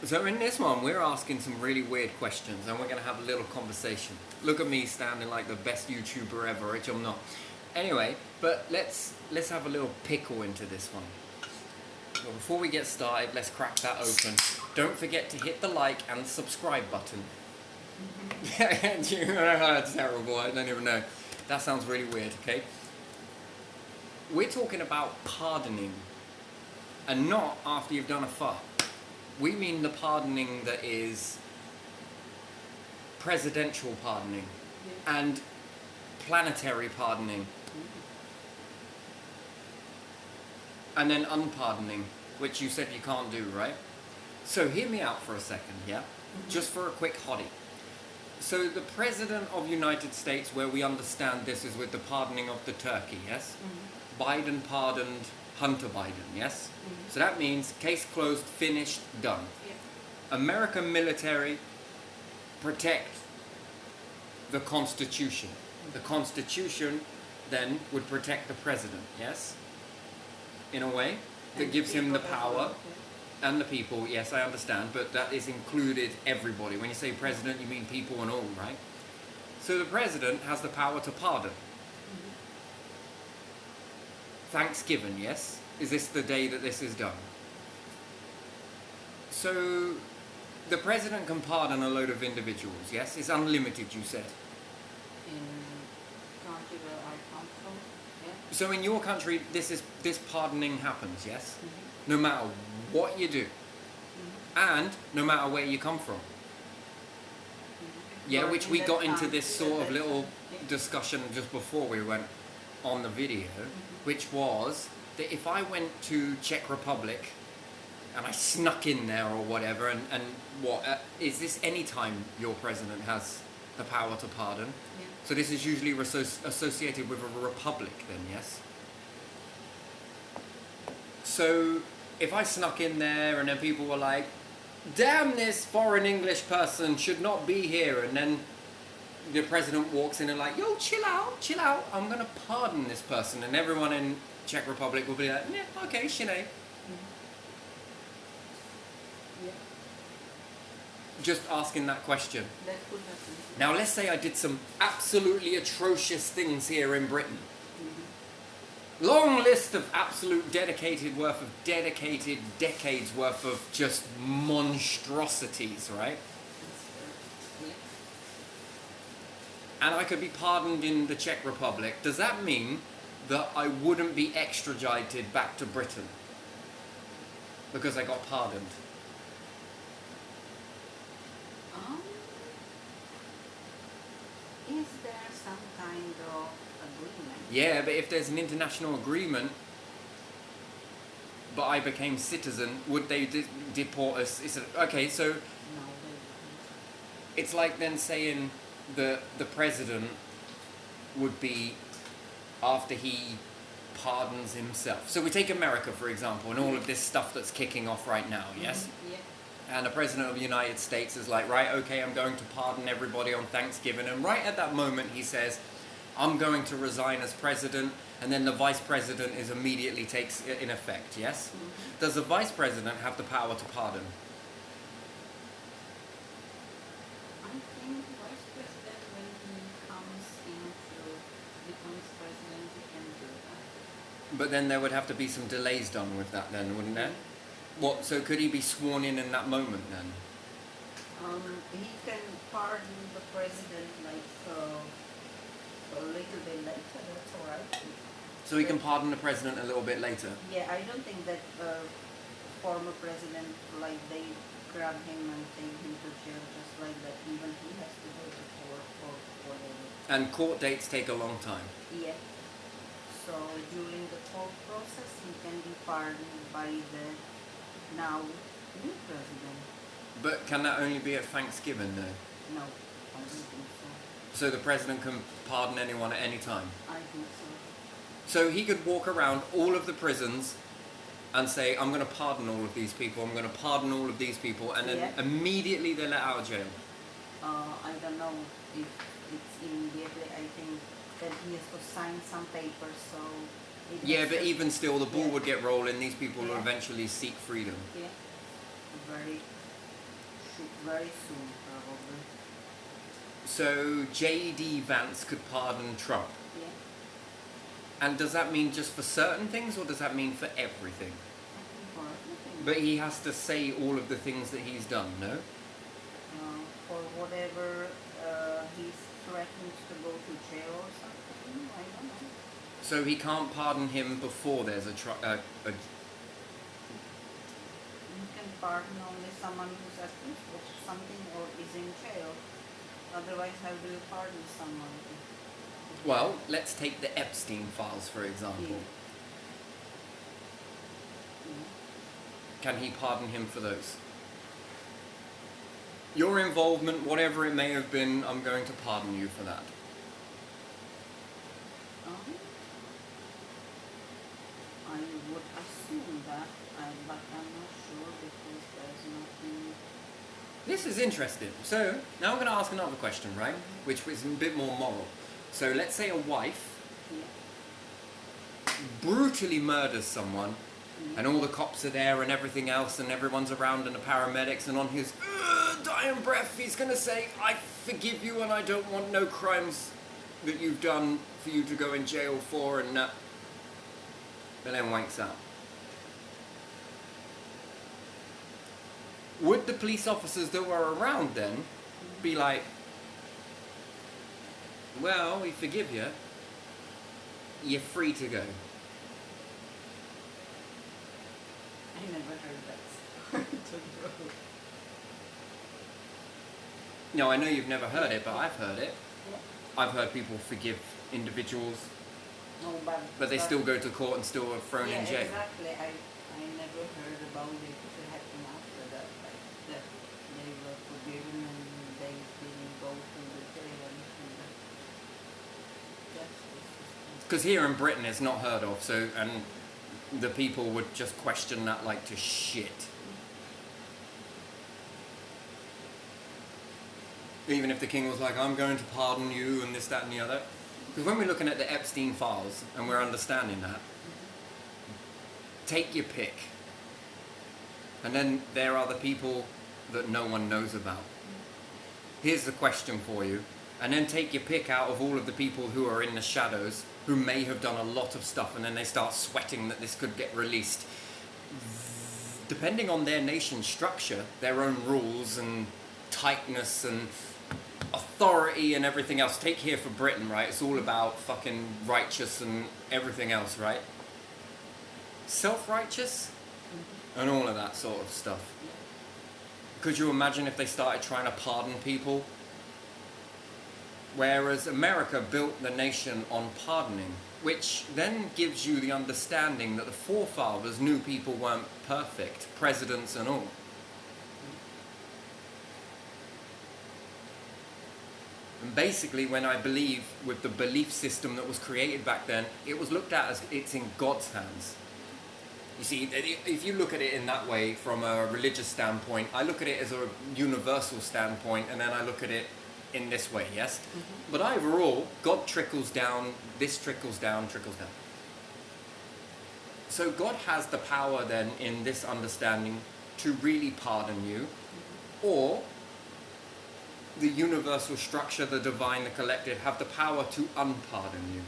So in this one, we're asking some really weird questions, and we're going to have a little conversation. Look at me standing like the best YouTuber ever, which I'm not. Anyway, but let's have a little pickle into this one. Well, before we get started, let's crack that open. Don't forget to hit the like and subscribe button. That's terrible. I don't even know. That sounds really weird. Okay. We're talking about pardoning, and not after you've done a fuck. We mean the pardoning that is presidential pardoning and planetary pardoning, and then unpardoning, which you said you can't do, right? So hear me out for a second, yeah? Just for a quick hottie. So the President of United States, where we understand this is with the pardoning of the turkey, yes? Biden pardoned Hunter Biden, yes? So that means case closed, finished, done. American military protect the Constitution. The Constitution then would protect the president, yes? In a way, that gives him the power. And the people, yes, I understand, but that is included everybody. When you say president, you mean people and all, right? So the president has the power to pardon. Thanksgiving, yes? Is this the day that this is done? So the president can pardon a load of individuals, yes? It's unlimited, you said. In country where I come from, yeah. So in your country, this pardoning happens, yes? No matter what you do, and no matter where you come from. Yeah, Or which in we that got into country, this sort of that little country. discussion just before we went on the video, which was that if I went to Czech Republic and I snuck in there or whatever, and what, is this any time your president has the power to pardon? Yeah. So this is usually associated with a republic then, yes? So if I snuck in there and then people were like, damn, this foreign English person should not be here, and then the president walks in and like, yo, chill out, I'm going to pardon this person, and everyone in Czech Republic will be like, yeah, okay, Sinead. Yeah. Just asking that question. That could happen. Now let's say I did some absolutely atrocious things here in Britain. Long list of absolute dedicated decades worth of just monstrosities, right? Yeah. And I could be pardoned in the Czech Republic. Does that mean that I wouldn't be extradited back to Britain because I got pardoned? Is there some kind of agreement? Yeah, but if there's an international agreement, but I became citizen, would they deport us? Okay, so No, they it's like then saying the president would be after he pardons himself. So we take America, for example, and all of this stuff that's kicking off right now, yes? Yeah. And the president of the United States is like, right, okay, I'm going to pardon everybody on Thanksgiving. And right at that moment, he says, I'm going to resign as president. And then the vice president is immediately takes it in effect, yes? Does the vice president have the power to pardon? I think vice president, when he comes into becomes president, he can do that. But then there would have to be some delays done with that then, wouldn't there? What, so could he be sworn in that moment then? He can pardon the president like a little bit later. That's all right. So he can pardon the president a little bit later? Yeah, I don't think that former president, like they grab him and take him to jail just like that. Even he has to go to court or whatever. And court dates take a long time. Yeah. So during the court process, he can be pardoned by the now new president. But can that only be at Thanksgiving though? No, I don't think so. So the president can pardon anyone at any time? I think so. So he could walk around all of the prisons and say, I'm going to pardon all of these people, I'm going to pardon all of these people, and then Yeah. immediately they're let out of jail. I don't know if it's immediately. I think that he has to sign some papers, so... it Yeah, has but to- even still, the ball Yeah. would get rolling, these people will Yeah. eventually seek freedom. Yeah, very... very soon, probably. So J.D. Vance could pardon Trump. Yeah. And does that mean just for certain things, or does that mean for everything? For everything. But he has to say all of the things that he's done, no? For whatever he threatens to go to jail or something, I don't know. So he can't pardon him before there's a You can pardon only someone who's accused of something or is in jail. Otherwise, how do you pardon someone? Well, let's take the Epstein files, for example. Yeah. Can he pardon him for those? Your involvement, whatever it may have been, I'm going to pardon you for that. I would assume that, but I'm not sure because there's nothing. This is interesting. So, now I'm going to ask another question, right? Which is a bit more moral. So, let's say a wife Yeah. brutally murders someone, Yeah. and all the cops are there and everything else, and everyone's around and the paramedics, and on his dying breath, he's going to say, I forgive you and I don't want no crimes that you've done for you to go in jail for, and then wanks out. Would the police officers that were around then be like, well, we forgive you, you're free to go? I never heard that. No, I know you've never heard it, but I've heard it. Yeah. I've heard people forgive individuals, No, but they still go to court and still are thrown yeah, in jail. Exactly. I never heard about it happen after that. Like that they were forgiven and they didn't go to the jail and the justice system. Because here in Britain it's not heard of, so, and the people would just question that like to shit. Even if the king was like, I'm going to pardon you and this, that and the other. Because when we're looking at the Epstein files and we're understanding that, take your pick. And then there are the people that no one knows about. Here's the question for you. And then take your pick out of all of the people who are in the shadows, who may have done a lot of stuff, and then they start sweating that this could get released. Depending on their nation structure, their own rules and tightness and authority and everything else. Take here for Britain, right? It's all about fucking righteous and everything else, right? Self-righteous and all of that sort of stuff. Could you imagine if they started trying to pardon people? Whereas America built the nation on pardoning, which then gives you the understanding that the forefathers knew people weren't perfect, presidents and all. And basically, when I believe with the belief system that was created back then, it was looked at as it's in God's hands. You see, if you look at it in that way from a religious standpoint, I look at it as a universal standpoint, and then I look at it in this way, yes? Mm-hmm. But overall, God trickles down, this trickles down, trickles down. So God has the power then in this understanding to really pardon you, or the universal structure, the divine, the collective, have the power to unpardon you.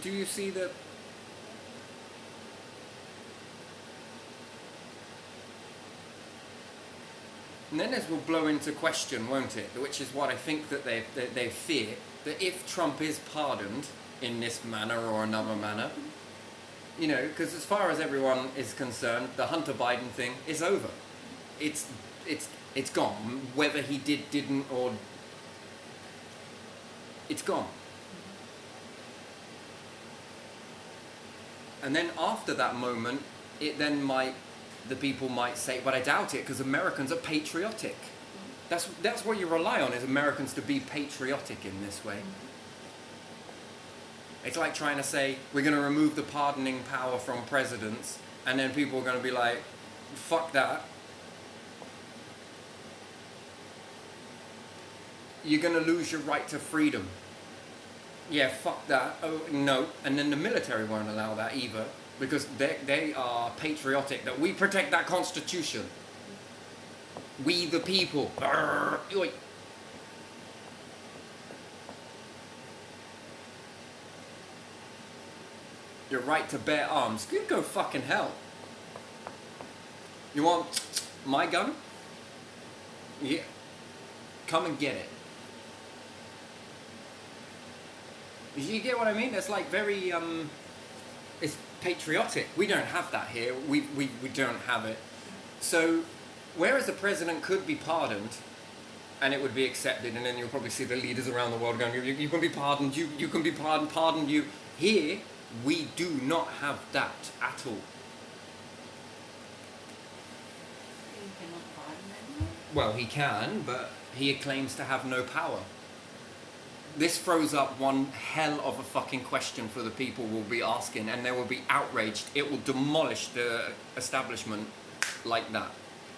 Do you see that? And then this will blow into question, won't it? Which is what I think that they fear, that if Trump is pardoned in this manner or another manner, you know, because as far as everyone is concerned, the Hunter Biden thing is over. It's gone. Whether he didn't, or it's gone. And then after that moment, the people might say, but I doubt it, because Americans are patriotic. That's what you rely on, is Americans to be patriotic in this way. It's like trying to say, we're going to remove the pardoning power from presidents, and then people are going to be like, fuck that. You're going to lose your right to freedom. yeah, fuck that. Oh, no. And then the military won't allow that either because they are patriotic that we protect that constitution. We the people. Arrgh, oi. Your right to bear arms. You go fucking hell. You want my gun? Yeah. Come and get it. You get what I mean? It's like very, it's patriotic. We don't have that here. We don't have it. So, whereas the president could be pardoned, and it would be accepted, and then you'll probably see the leaders around the world going, you can be pardoned, you can be pardoned, pardon you. Here, we do not have that at all. You cannot pardon anyone? Well, he can, but he claims to have no power. This throws up one hell of a fucking question for the people will be asking, and they will be outraged. It will demolish the establishment like that.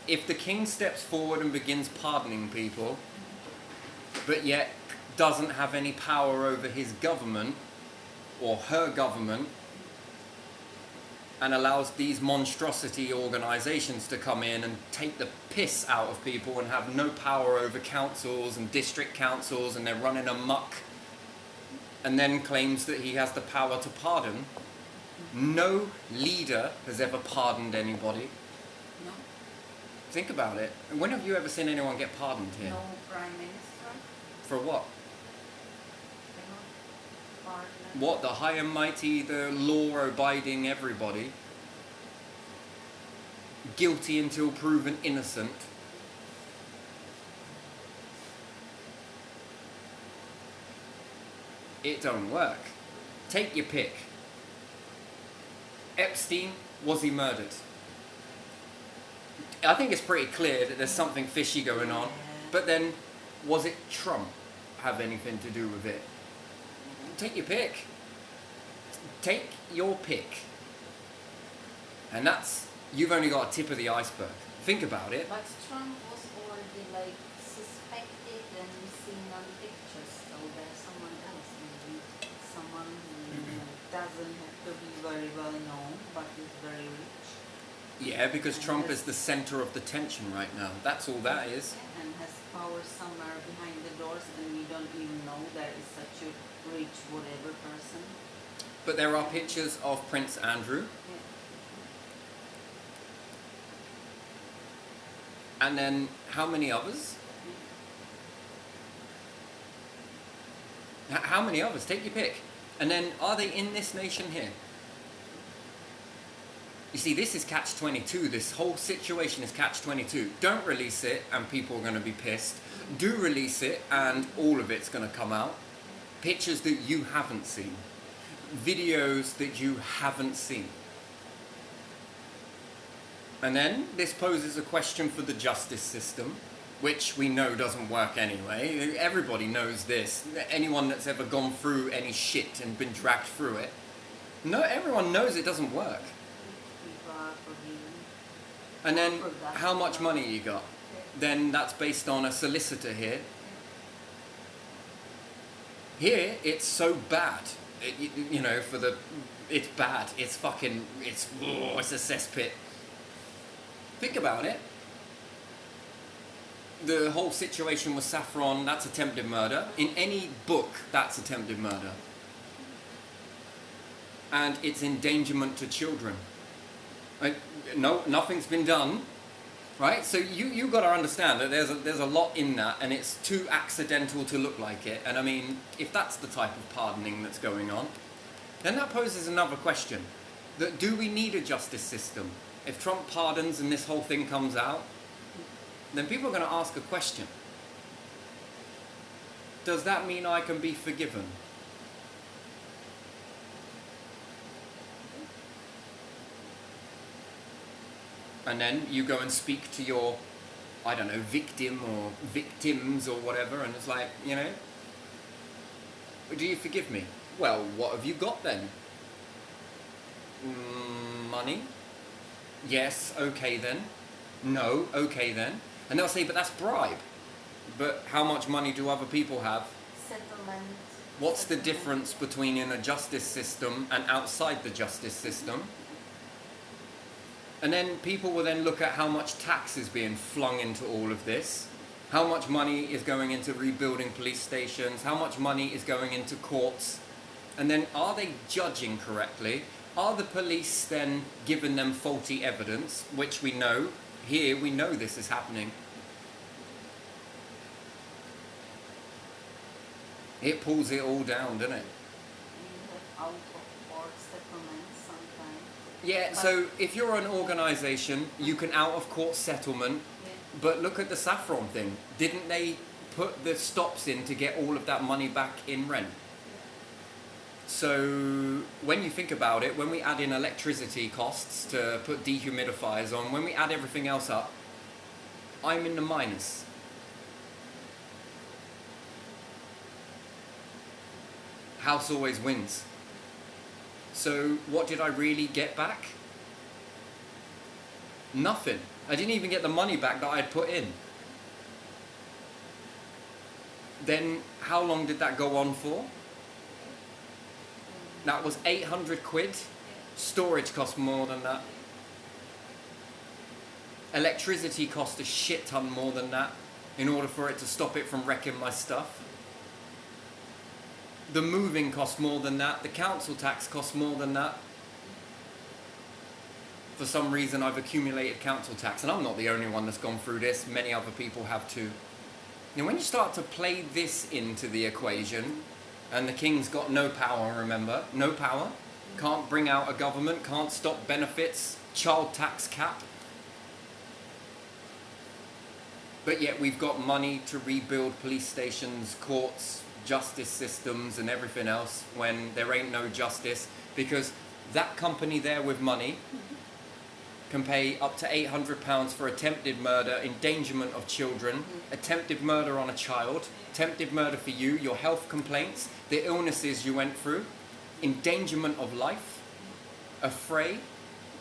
If the king steps forward and begins pardoning people, but yet doesn't have any power over his government or her government, and allows these monstrosity organisations to come in and take the piss out of people and have no power over councils and district councils, and they're running amok, and then claims that he has the power to pardon. No leader has ever pardoned anybody. No? Think about it. When have you ever seen anyone get pardoned here? No prime minister For what? cannot pardon. What, the high and mighty, the law-abiding everybody? Guilty until proven innocent. It don't work. Take your pick. Epstein, was he murdered? I think it's pretty clear that there's something fishy going on. But then, was it Trump have anything to do with it? Take your pick. Take your pick. And that's, you've only got a tip of the iceberg. Think about it. But Trump was already like suspected and seen on pictures, so there's someone else, maybe someone who doesn't have to be very well known, but is very rich. Yeah, because Trump is the center of the tension right now. That's all that is. And has power somewhere behind the doors, and we don't even know there is such a rich whatever person. But there are pictures of Prince Andrew. Yeah. And then how many others? How many others? Take your pick. And then are they in this nation here? You see, this is catch-22. This whole situation is catch-22. Don't release it and people are going to be pissed. Do release it and all of it's going to come out. Pictures that you haven't seen. Videos that you haven't seen. And then this poses a question for the justice system, which we know doesn't work anyway. Everybody knows this. Anyone that's ever gone through any shit and been dragged through it. No, everyone knows it doesn't work. People are forgiven. And then how much money you got? Then that's based on a solicitor here. Here, it's so bad. You know, it's bad. It's fucking, it's a cesspit. Think about it. The whole situation with Saffron, that's attempted murder. In any book, that's attempted murder. And it's endangerment to children. Like, no, nothing's been done, right? So you got to understand that there's a lot in that, and it's too accidental to look like it. And I mean, if that's the type of pardoning that's going on, then that poses another question: that do we need a justice system? If Trump pardons and this whole thing comes out, then people are going to ask a question: does that mean I can be forgiven? And then you go and speak to your, I don't know, victim or victims or whatever, and it's like, you know, do you forgive me? Well, what have you got then? Money? Yes, okay then. No, okay then. And they'll say, but that's bribe. But how much money do other people have? Settlement. What's the difference between in a justice system and outside the justice system? And then people will then look at how much tax is being flung into all of this, how much money is going into rebuilding police stations, how much money is going into courts, and then are they judging correctly? Are the police then giving them faulty evidence, which we know, here we know this is happening. It pulls it all down, doesn't it? You have out of court settlements sometimes. Yeah, But- so if you're an organisation, you can out of court settlement, Yeah. but look at the saffron thing. Didn't they put the stops in to get all of that money back in rent? So when you think about it, when we add in electricity costs to put dehumidifiers on, when we add everything else up, I'm in the minus. House always wins. So what did I really get back? Nothing. I didn't even get the money back that I'd put in. Then how long did that go on for? That was 800 quid. Storage cost more than that. Electricity cost a shit ton more than that in order for it to stop it from wrecking my stuff. The moving cost more than that. The council tax cost more than that. For some reason I've accumulated council tax, and I'm not the only one that's gone through this. Many other people have too. Now when you start to play this into the equation, and the king's got no power, remember, no power, can't bring out a government, can't stop benefits, child tax cap, but yet we've got money to rebuild police stations, courts, justice systems and everything else when there ain't no justice, because that company there with money can pay up to £800 for attempted murder, endangerment of children, attempted murder on a child, attempted murder for you, your health complaints, the illnesses you went through, endangerment of life, affray,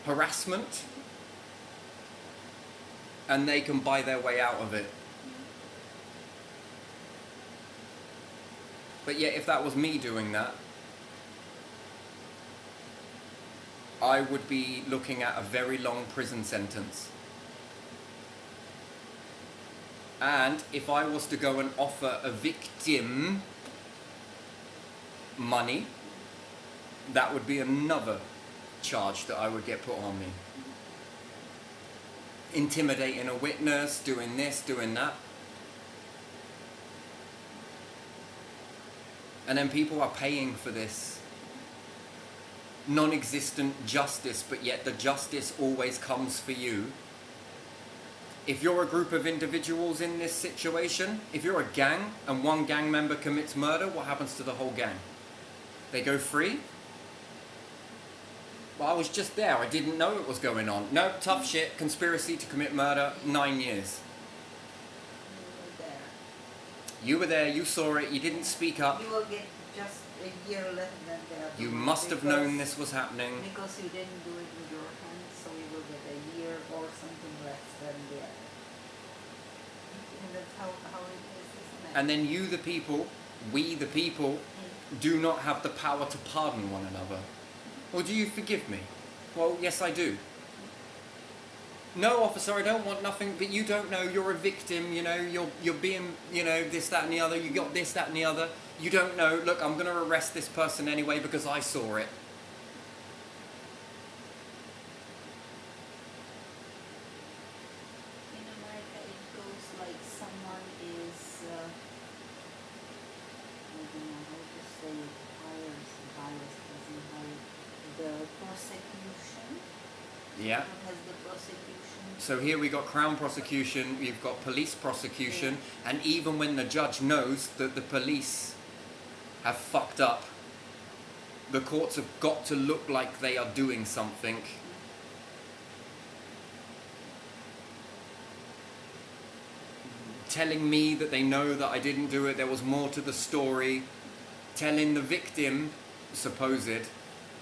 harassment, and they can buy their way out of it. But yet if that was me doing that, I would be looking at a very long prison sentence. And if I was to go and offer a victim money, that would be another charge that I would get put on me. Intimidating a witness, doing this, doing that. And then people are paying for this non-existent justice, but yet the justice always comes for you. If you're a group of individuals in this situation, if you're a gang and one gang member commits murder, what happens to the whole gang? They go free? Well, I was just there, I didn't know it was going on. No, tough shit, conspiracy to commit murder, 9 years. You were there, you saw it, you didn't speak up. You will get just a year less than that. You must have known this was happening. Because you didn't do it with your hands, so you will get a year or something less than that. And that's how it is, isn't it? And then you, the people, we, the people, do not have the power to pardon one another. Or do you forgive me? Well, yes, I do. No, officer, I don't want nothing, but you don't know, you're a victim, you know, you're being, you know, this, that and the other, you got this, that and the other. You don't know, look, I'm going to arrest this person anyway because I saw it. In America, it goes like someone is, I don't know how to say it, bias doesn't have the prosecution. Yeah. Who has the prosecution? So here we got Crown prosecution, we've got police prosecution, and even when the judge knows that the police have fucked up, the courts have got to look like they are doing something. Telling me that they know that I didn't do it, there was more to the story. Telling the victim, supposed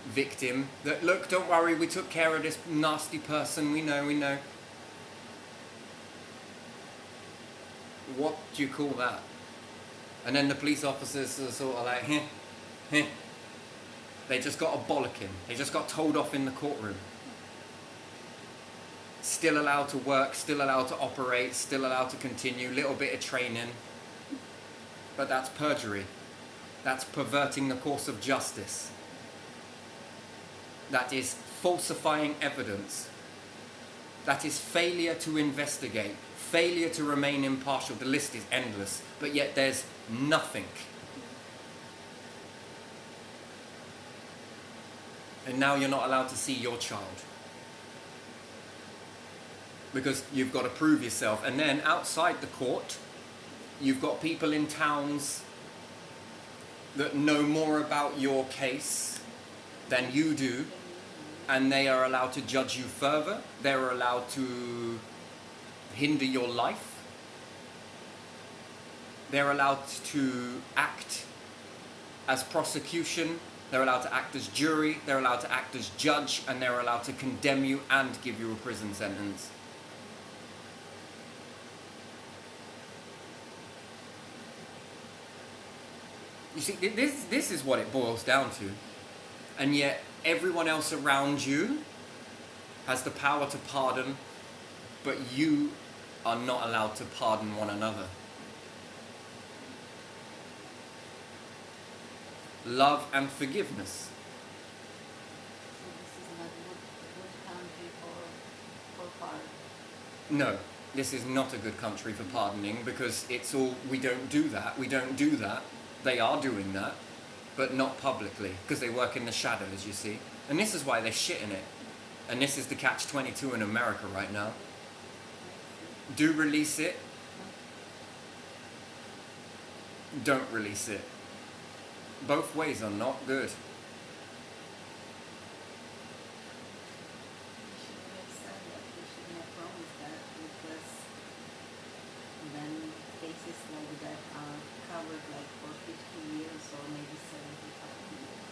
victim, that look, don't worry, we took care of this nasty person, we know. What do you call that? And then the police officers are sort of like, heh, heh. They just got a bollocking. They just got told off in the courtroom. Still allowed to work, still allowed to operate, still allowed to continue, little bit of training. But that's perjury. That's perverting the course of justice. That is falsifying evidence. That is failure to investigate, failure to remain impartial. The list is endless, but yet there's nothing. And now you're not allowed to see your child. Because you've got to prove yourself. And then outside the court, you've got people in towns that know more about your case than you do, and they are allowed to judge you further. They're allowed to hinder your life. They're allowed to act as prosecution. They're allowed to act as jury. They're allowed to act as judge, and they're allowed to condemn you and give you a prison sentence. You see, this is what it boils down to. And yet, everyone else around you has the power to pardon, but you are not allowed to pardon one another. Love and forgiveness. So this is not good country for pardon. No, this is not a good country for pardoning, because it's all, we don't do that, we don't do that. They are doing that, but not publicly, because they work in the shadows, you see. And this is why they're shitting it. And this is the catch-22 in America right now. Do release it. Don't release it. Both ways are not good. You shouldn't have said that. You shouldn't have promised that, because then cases like that are covered like for 50 years or maybe 75 years.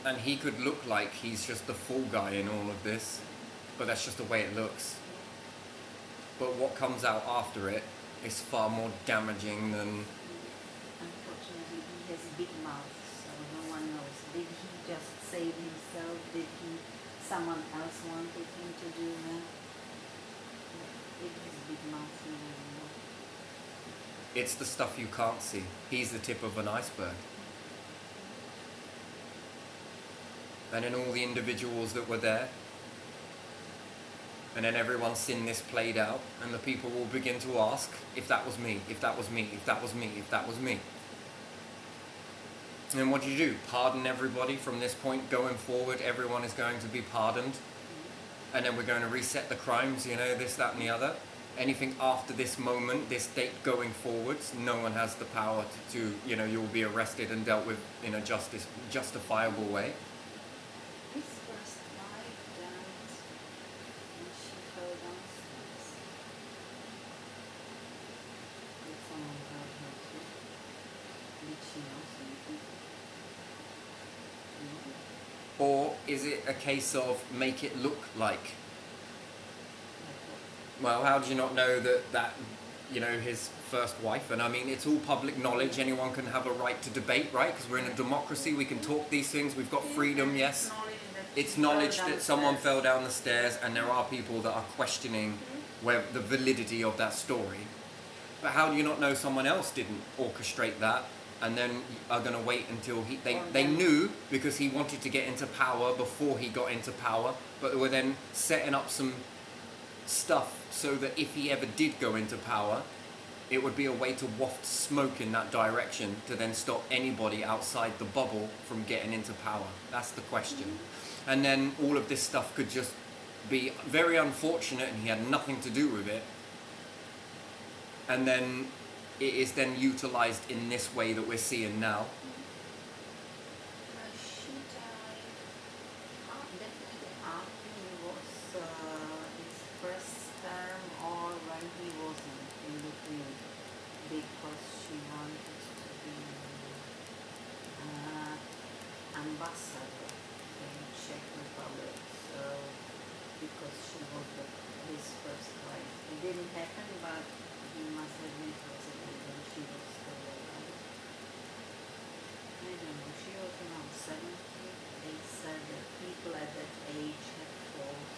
And he could look like he's just the fool guy in all of this, but that's just the way it looks. But what comes out after it is far more damaging than... Unfortunately, he has a big mouth, so no one knows. Did he just save himself? Did someone else wanted him to do that? With his big mouth, you never know. It's the stuff you can't see. He's the tip of an iceberg. And then all the individuals that were there, and then everyone's seen this played out, and the people will begin to ask, if that was me, if that was me, if that was me, if that was me. And then what do? Pardon everybody from this point going forward. Everyone is going to be pardoned. And then we're going to reset the crimes, you know, this, that and the other. Anything after this moment, this date going forwards, no one has the power to you know, you'll be arrested and dealt with in a justifiable way. His first wife died when she fell downstairs. Did someone hurt her too? Did she know something? No. Or is it a case of make it look like? Well, how do you not know that you know, his first wife? And I mean, it's all public knowledge. Anyone can have a right to debate, right? Because we're in a democracy. We can talk these things. We've got freedom, yes. It's knowledge that someone fell down the stairs, and there are people that are questioning where the validity of that story. But how do you not know someone else didn't orchestrate that, and then are going to wait until they knew, because he wanted to get into power before he got into power, but they were then setting up some stuff so that if he ever did go into power, it would be a way to waft smoke in that direction to then stop anybody outside the bubble from getting into power. That's the question. And then all of this stuff could just be very unfortunate, and he had nothing to do with it. And then it is then utilized in this way that we're seeing now. She died definitely after he was his first term, or when he wasn't, in between, because she wanted to be ambassador in Czech Republic, so because she was his first wife. It didn't happen, but he must have been president when she she was still alive. I don't know, she was around 70. They said that people at that age had falls.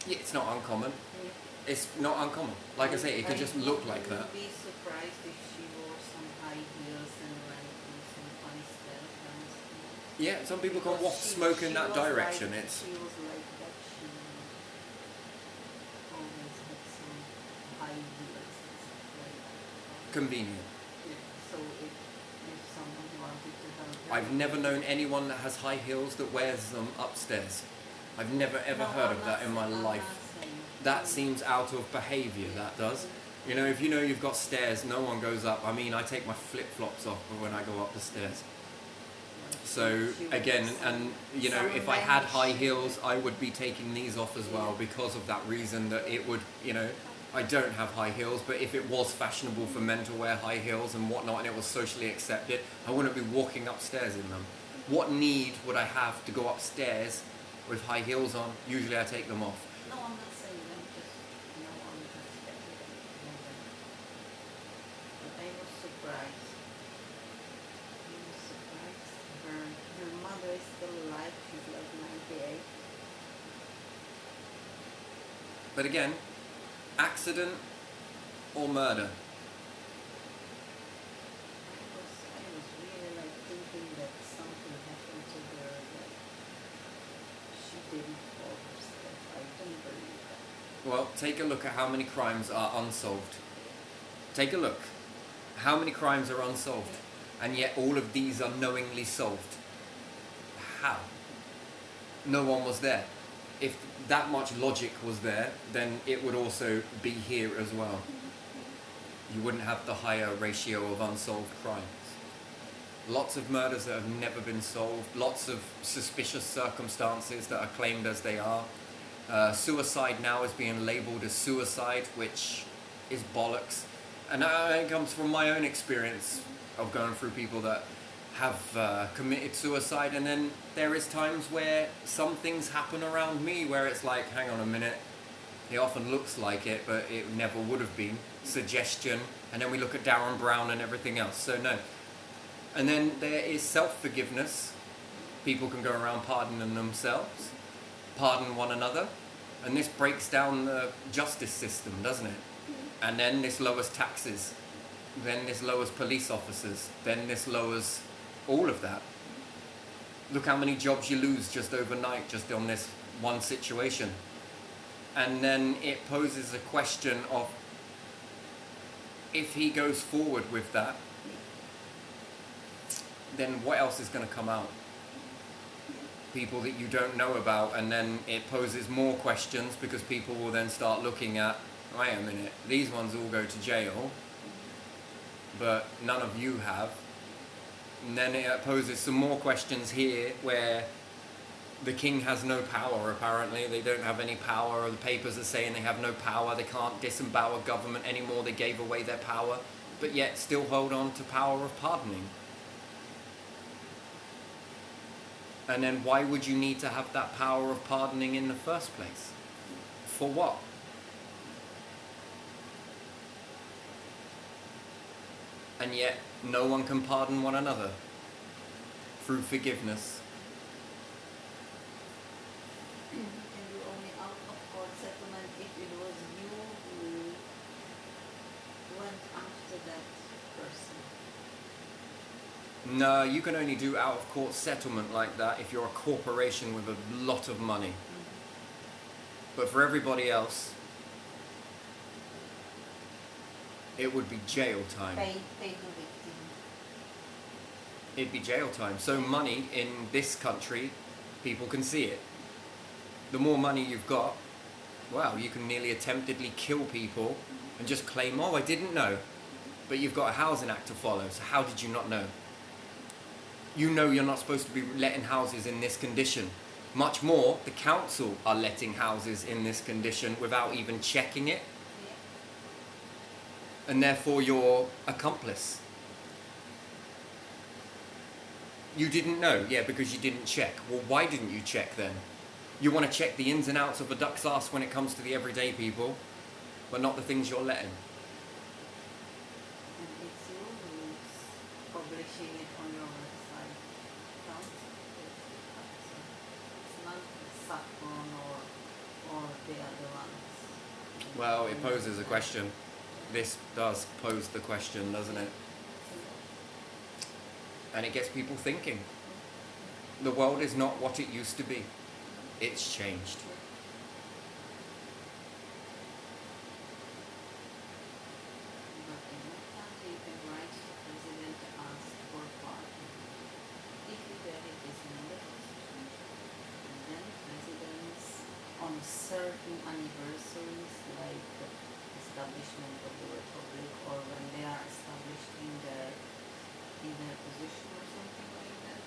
Yeah, it's not uncommon. Yeah. It's not uncommon. Like I say, it could just look like that. I would be surprised if she wore some high heels and went on some funny stairs, honestly. Yeah, some people can Because waft smoke in she that was direction. Like, It's she was like that. She always had some high heels and stuff like that. convenient. Yeah. So if someone wanted to help her, I've never known anyone that has high heels that wears them upstairs. I've never ever No, heard I'm of not that in my saying- I'm life. not saying. That seems out of behaviour, that does. You know, if you know you've got stairs, no one goes up. I mean, I take my flip-flops off when I go up the stairs. So She was again, some- and you know, some if I had high she- heels, I would be taking these off as well because of that reason that it would, you know, I don't have high heels, but if it was fashionable for men to wear high heels and whatnot and it was socially accepted, I wouldn't be walking upstairs in them. What need would I have to go upstairs with high heels on? Usually I take them off. No, I'm not saying them. Just no, I'm just speculating. But I was surprised. I was surprised. Her mother is still alive. She's like 98. But again, accident or murder? I was really like thinking that something happened to her that she didn't fall herself. I don't believe that. Well, take a look at how many crimes are unsolved. Take a look. How many crimes are unsolved? And yet all of these are knowingly solved. How? No one was there. If that much logic was there, then it would also be here as well. You wouldn't have the higher ratio of unsolved crimes. Lots of murders that have never been solved, lots of suspicious circumstances that are claimed as they are. Suicide now is being labelled as suicide, which is bollocks. And it comes from my own experience of going through people that have committed suicide, and then there is times where some things happen around me where it's like, hang on a minute, it often looks like it, but it never would have been. Suggestion, and then we look at Darren Brown and everything else, so no. And then there is self-forgiveness. People can go around pardoning themselves, pardon one another, and this breaks down the justice system, doesn't it? And then this lowers taxes, then this lowers police officers, then this lowers all of that. Look how many jobs you lose just overnight, just on this one situation. And then it poses a question of, if he goes forward with that, then what else is going to come out? People that you don't know about, and then it poses more questions because people will then start looking at, wait a minute, these ones all go to jail, but none of you have. And then it poses some more questions here where the king has no power, apparently. They don't have any power. The papers are saying they have no power. They can't disembowel government anymore. They gave away their power, but yet still hold on to power of pardoning. And then why would you need to have that power of pardoning in the first place? For what? And yet no one can pardon one another through forgiveness. Can do only out of court settlement if it was you who went after that person. No, you can only do out of court settlement like that if you're a corporation with a lot of money. But for everybody else, it would be jail time. Pay the victim. It'd be jail time. So money in this country, people can see it. The more money you've got, well, you can nearly attemptedly kill people and just claim, oh, I didn't know. But you've got a housing act to follow, so how did you not know? You know you're not supposed to be letting houses in this condition. Much more, the council are letting houses in this condition without even checking it. Yeah. And therefore you're accomplice. You didn't know, yeah, because you didn't check. Well, why didn't you check then? You want to check the ins and outs of a duck's ass when it comes to the everyday people, but not the things you're letting. And it's publishing it on your website. Counts? It's not Saffron or the other ones. Well, it poses a question. This does pose the question, doesn't it? And it gets people thinking. The world is not what it used to be. It's changed. But in that country, you can write to the president to ask for pardon. If you get it is in the constitution, and then presidents on certain anniversaries, like the establishment of the republic, or when they are established in their position or something like that,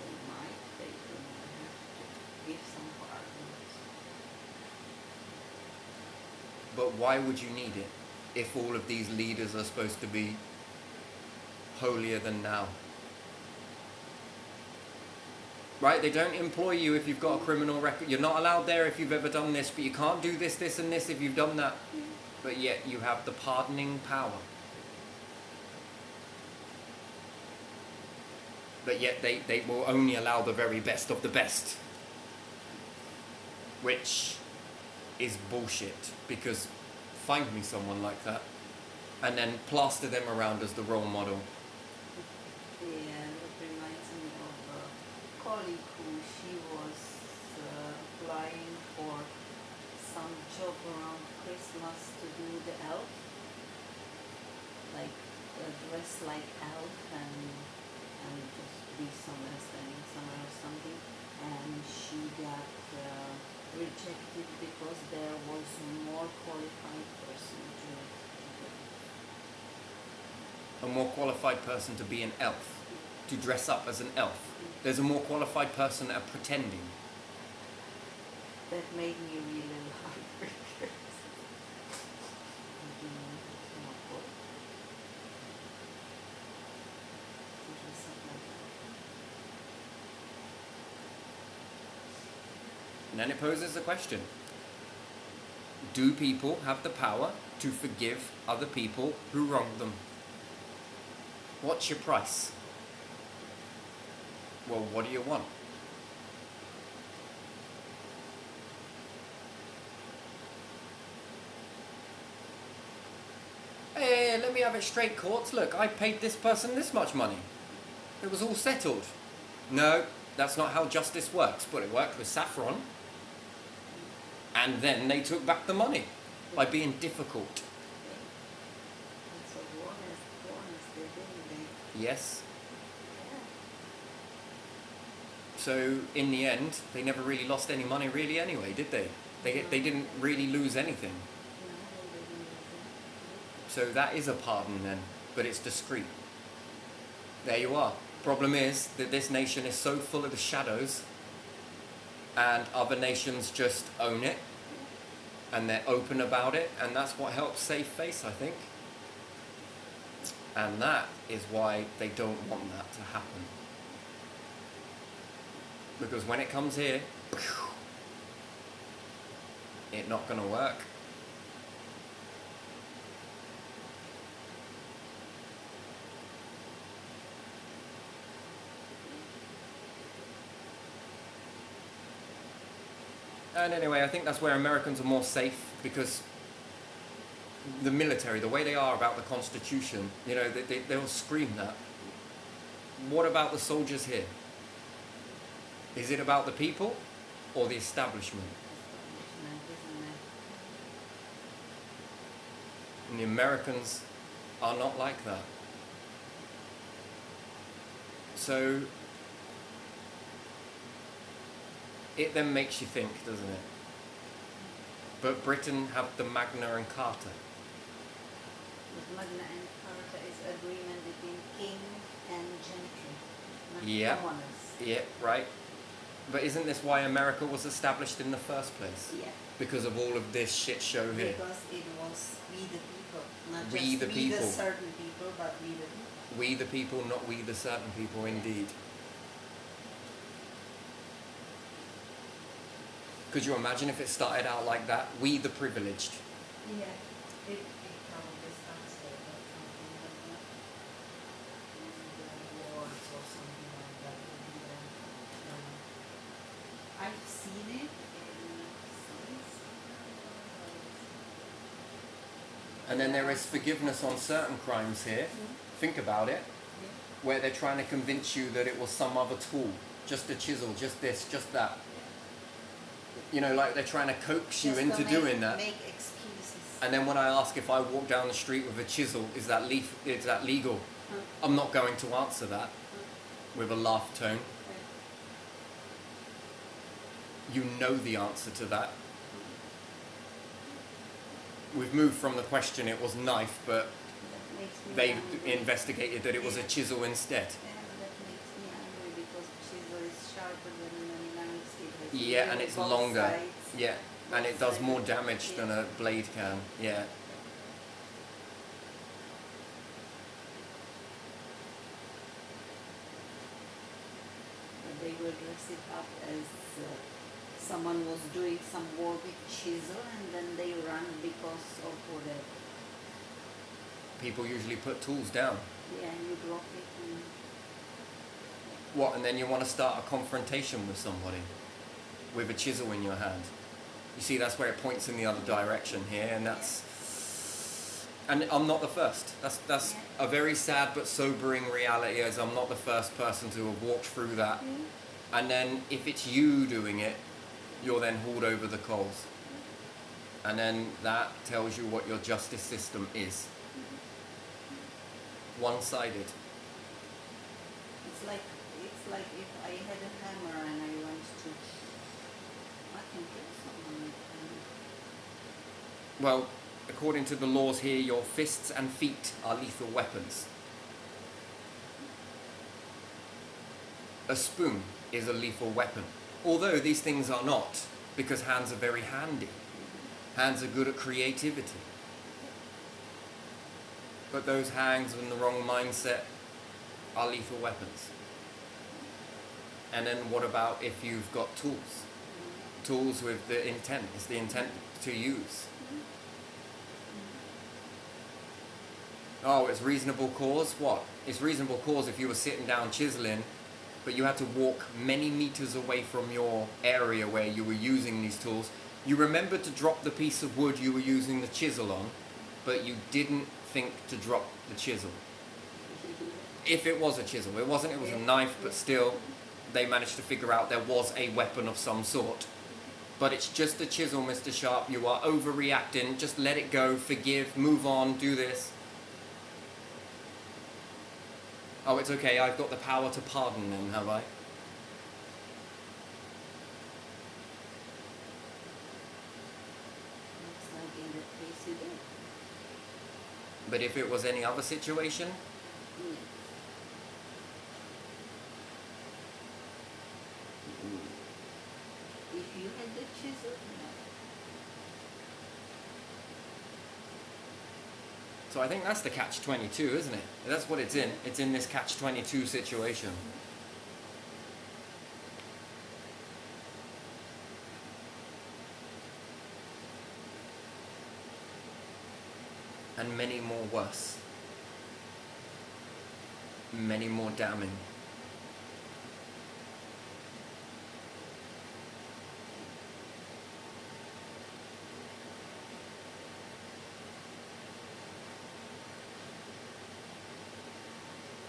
they might have to give some pardons. But why would you need it if all of these leaders are supposed to be holier than thou? Right? They don't employ you if you've got a criminal record. You're not allowed there if you've ever done this, but you can't do this, this, and this if you've done that. But yet you have the pardoning power. But yet they will only allow the very best of the best. Which is bullshit, because find me someone like that and then plaster them around as the role model. Yeah, it reminds me of a colleague who she was applying for some job around Christmas to do the elf, like dress like elf and just be somewhere, standing somewhere or something, and she got rejected because there was a more qualified person to do it. A more qualified person to be an elf, to dress up as an elf. There's a more qualified person at pretending. That made me really laugh because And then it poses the question. Do people have the power to forgive other people who wronged them? What's your price? Well, what do you want? Hey, let me have it straight, courts. Look, I paid this person this much money. It was all settled. No, that's not how justice works, but it worked with Saffron. And then they took back the money by being difficult. so warners, they didn't they? Yes. Yeah. So in the end, they never really lost any money really anyway, did they? They didn't really lose anything. No, they didn't. So that is a pardon then, but it's discreet. There you are. Problem is that this nation is so full of the shadows, and other nations just own it, and they're open about it, and that's what helps save face, I think. And that is why they don't want that to happen. Because when it comes here, it's not going to work. And anyway, I think that's where Americans are more safe, because the military, the way they are about the Constitution, you know, they'll scream that. What about the soldiers here? Is it about the people or the establishment? And the Americans are not like that. So it then makes you think, doesn't it? But Britain have the Magna and Carta. But Magna and Carta is agreement between king and gentry, not Yeah. commoners. Yeah, right. But isn't this why America was established in the first place? Yeah. Because of all of this shit show here. Because it was we the people, not We just the we people. the certain people, but we the people. We the people, not we the certain people, indeed. Could you imagine if it started out like that? We the privileged. Yeah. It probably starts like that, something like that. And I've seen it. And then there is forgiveness on certain crimes here. Think about it. Where they're trying to convince you that it was some other tool, just a chisel, just this, just that. You know, like they're trying to coax you into doing that. Make excuses. And then when I ask if I walk down the street with a chisel, is that legal? I'm not going to answer that with a laugh tone. You know the answer to that. We've moved from the question it was knife, but they investigated that it was a chisel instead. Yeah, that makes me angry because chisel is sharper than a knife. Yeah, and it's longer. Yeah, and it does more damage than a blade can. Yeah. But they will dress it up as someone was doing some work with chisel and then they run because of whatever. People usually put tools down. Yeah, you drop it and What, and then you want to start a confrontation with somebody with a chisel in your hand. You see, that's where it points in the other direction here, and that's... And I'm not the first. That's a very sad but sobering reality, as I'm not the first person to have walked through that. And then if it's you doing it, you're then hauled over the coals. And then that tells you what your justice system is. One-sided. it's like if I had a hammer and I went to, I can kill someone with a hammer. Well, according to the laws here, your fists and feet are lethal weapons. A spoon is a lethal weapon. Although these things are not, because hands are very handy. Hands are good at creativity. But those hands in the wrong mindset are lethal weapons. And then what about if you've got tools? Tools with the intent. It's the intent to use. Oh, it's reasonable cause? What? It's reasonable cause if you were sitting down chiseling, but you had to walk many meters away from your area where you were using these tools. You remembered to drop the piece of wood you were using the chisel on, but you didn't think to drop the chisel. If it was a chisel. It wasn't, it was a knife, but still, they managed to figure out there was a weapon of some sort. But it's just a chisel, Mr. Sharp. You are overreacting. Just let it go, forgive, move on, do this. Oh, it's okay, I've got the power to pardon them, have I? Looks like in that case you did. But if it was any other situation, Yeah. If you had the chisel, no. so I think that's the catch-22, isn't it? That's what it's in. It's in this catch-22 situation. And many more worse. Many more damning.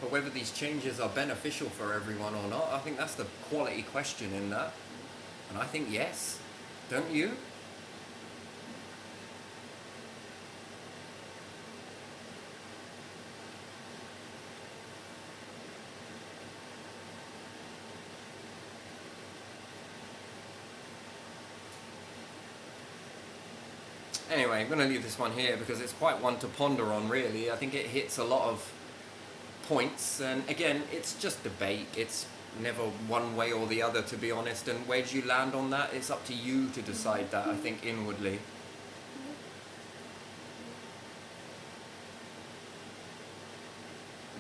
But whether these changes are beneficial for everyone or not, I think that's the quality question in that. And I think yes. Don't you? Anyway, I'm going to leave this one here because it's quite one to ponder on, really. I think it hits a lot of points, and again, it's just debate. It's never one way or the other, to be honest, and where do you land on that? It's up to you to decide that, I think, inwardly.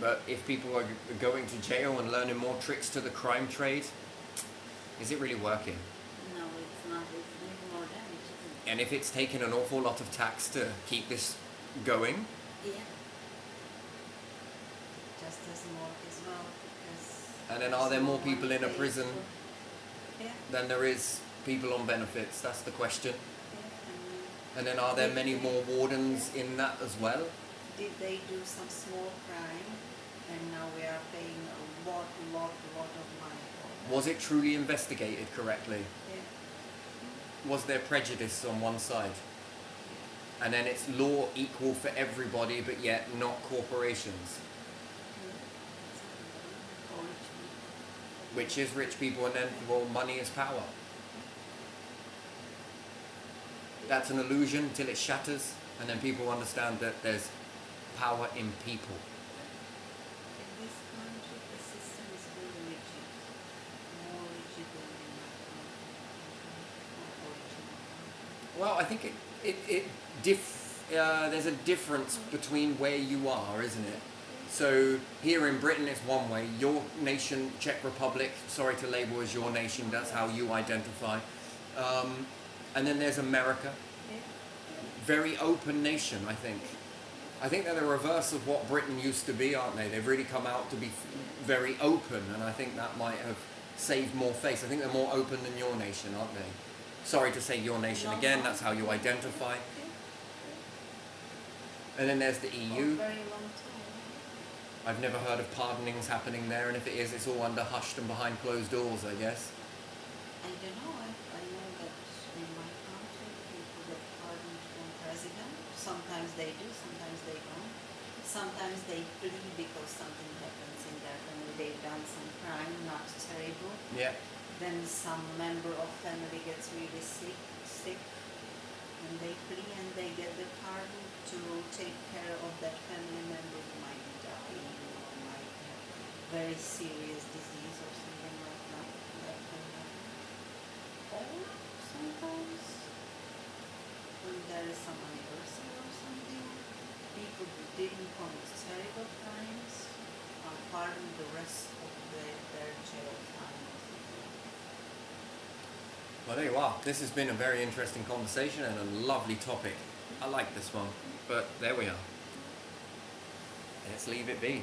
But if people are going to jail and learning more tricks to the crime trade, is it really working? No, it's not. It's doing more damage, isn't And if it's taken an awful lot of tax to keep this going, it? Yeah. Just doesn't work as well because. and then are there more people in a prison? Yeah. than there is people on benefits. That's the question. Yeah. And then are there Did many they- more wardens in that as well? Did they do some small crime, and now we are paying a lot of money for that? Was it truly investigated correctly? Yeah. Was there prejudice on one side? And then it's law equal for everybody, but yet not corporations, which is rich people, and then, well, money is power. That's an illusion till it shatters, and then people understand that there's power in people. In this country, the system is very rigid, more rigid than in my country, unfortunately. Well, I think there's a difference between where you are, isn't it? So here in Britain it's one way. Your nation, Czech Republic, sorry to label as your nation, that's how you identify. And then there's America. Yeah. Very open nation, I think. I think they're the reverse of what Britain used to be, aren't they? They've really come out to be very open, and I think that might have saved more face. I think they're more open than your nation, aren't they? Sorry to say your nation No, again, no. that's how you identify. And then there's the For a EU. very long time. I've never heard of pardonings happening there, and if it is, it's all under hushed and behind closed doors, I guess. I don't know. I know that in my country, people get pardoned from president. Sometimes they do, sometimes they don't. Sometimes they plead because something happens in their family. They've done some crime, not terrible. Yeah. Then some member of family gets really sick, and they plea and they get the pardon to take care of that family member who might be dying or might have very serious disease or something like that. That can happen. Or sometimes when there is some anniversary or something, people who didn't commit terrible crimes are pardoned the rest of their jail time. Well, there you are. This has been a very interesting conversation and a lovely topic. I like this one, but there we are. Let's leave it be.